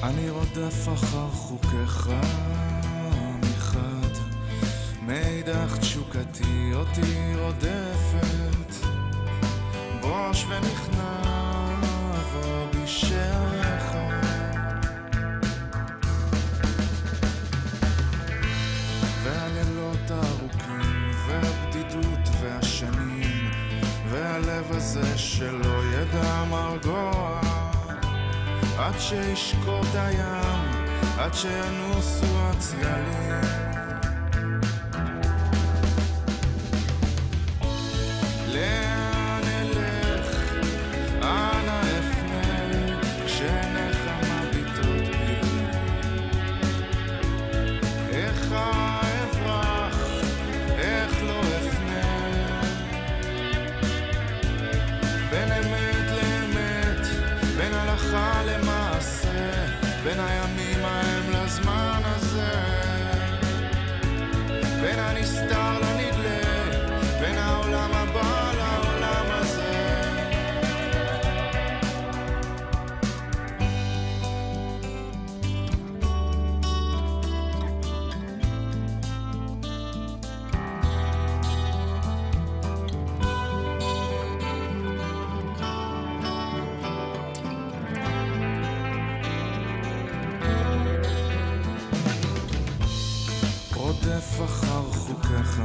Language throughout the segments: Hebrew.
אני רודף אחר חוקיך מחד, מאידך תשוקתי אותי רודפת, בוש ונכנע ובשעריך. והלילות הארוכים והבדידות והשנים והלב הזה שלא ידע מרגוע, עד שישקוט הים, עד שינוסו הצללים. לאן אלך, אנה אפנה, כשעיניך מביטות בי? איך אברח, איך לא אפנה? בין אמת לאמת, בין הלכה למעשה, בין הימים ההם לזמן הזה, בין הנסתר לנדלה, בין העולם הבא לעולם הזה. רודף אחר חוקיך,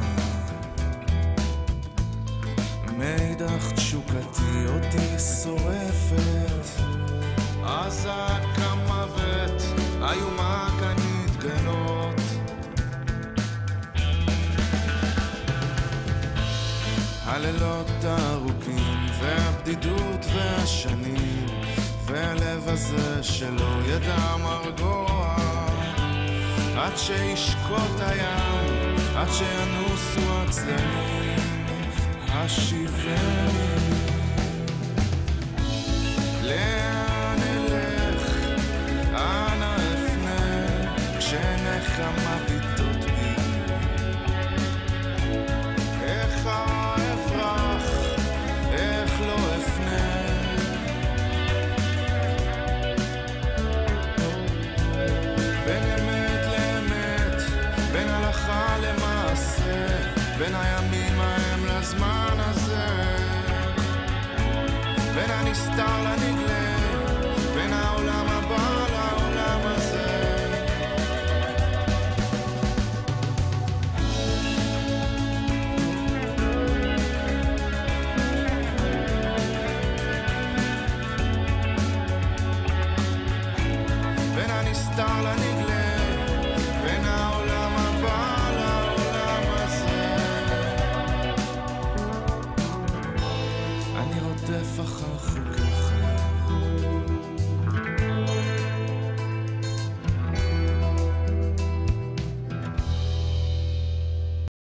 מאידך תשוקתי אותי שורפת, עזה כמוות, איומה כנתגלות. הלילות הארוכים והבדידות והשנים, והלב הזה שלא ידע מרגוע, עד שישקוט הים, עד שינוסו הצללים, השיבני. לאן אלך, אנה אפנה, כשעיניך מביטות בי? איך אברח, איך לא אפנה? בין אמת לאמת, בין הלכה למעשה, בין הימים ההם לזמן הזה, בין הנסתר לנגלה, בין העולם הבא לעולם הזה. בין הנסתר לנגלה, בין העולם הבא לעולם הזה. אני רודף אחר חוקיך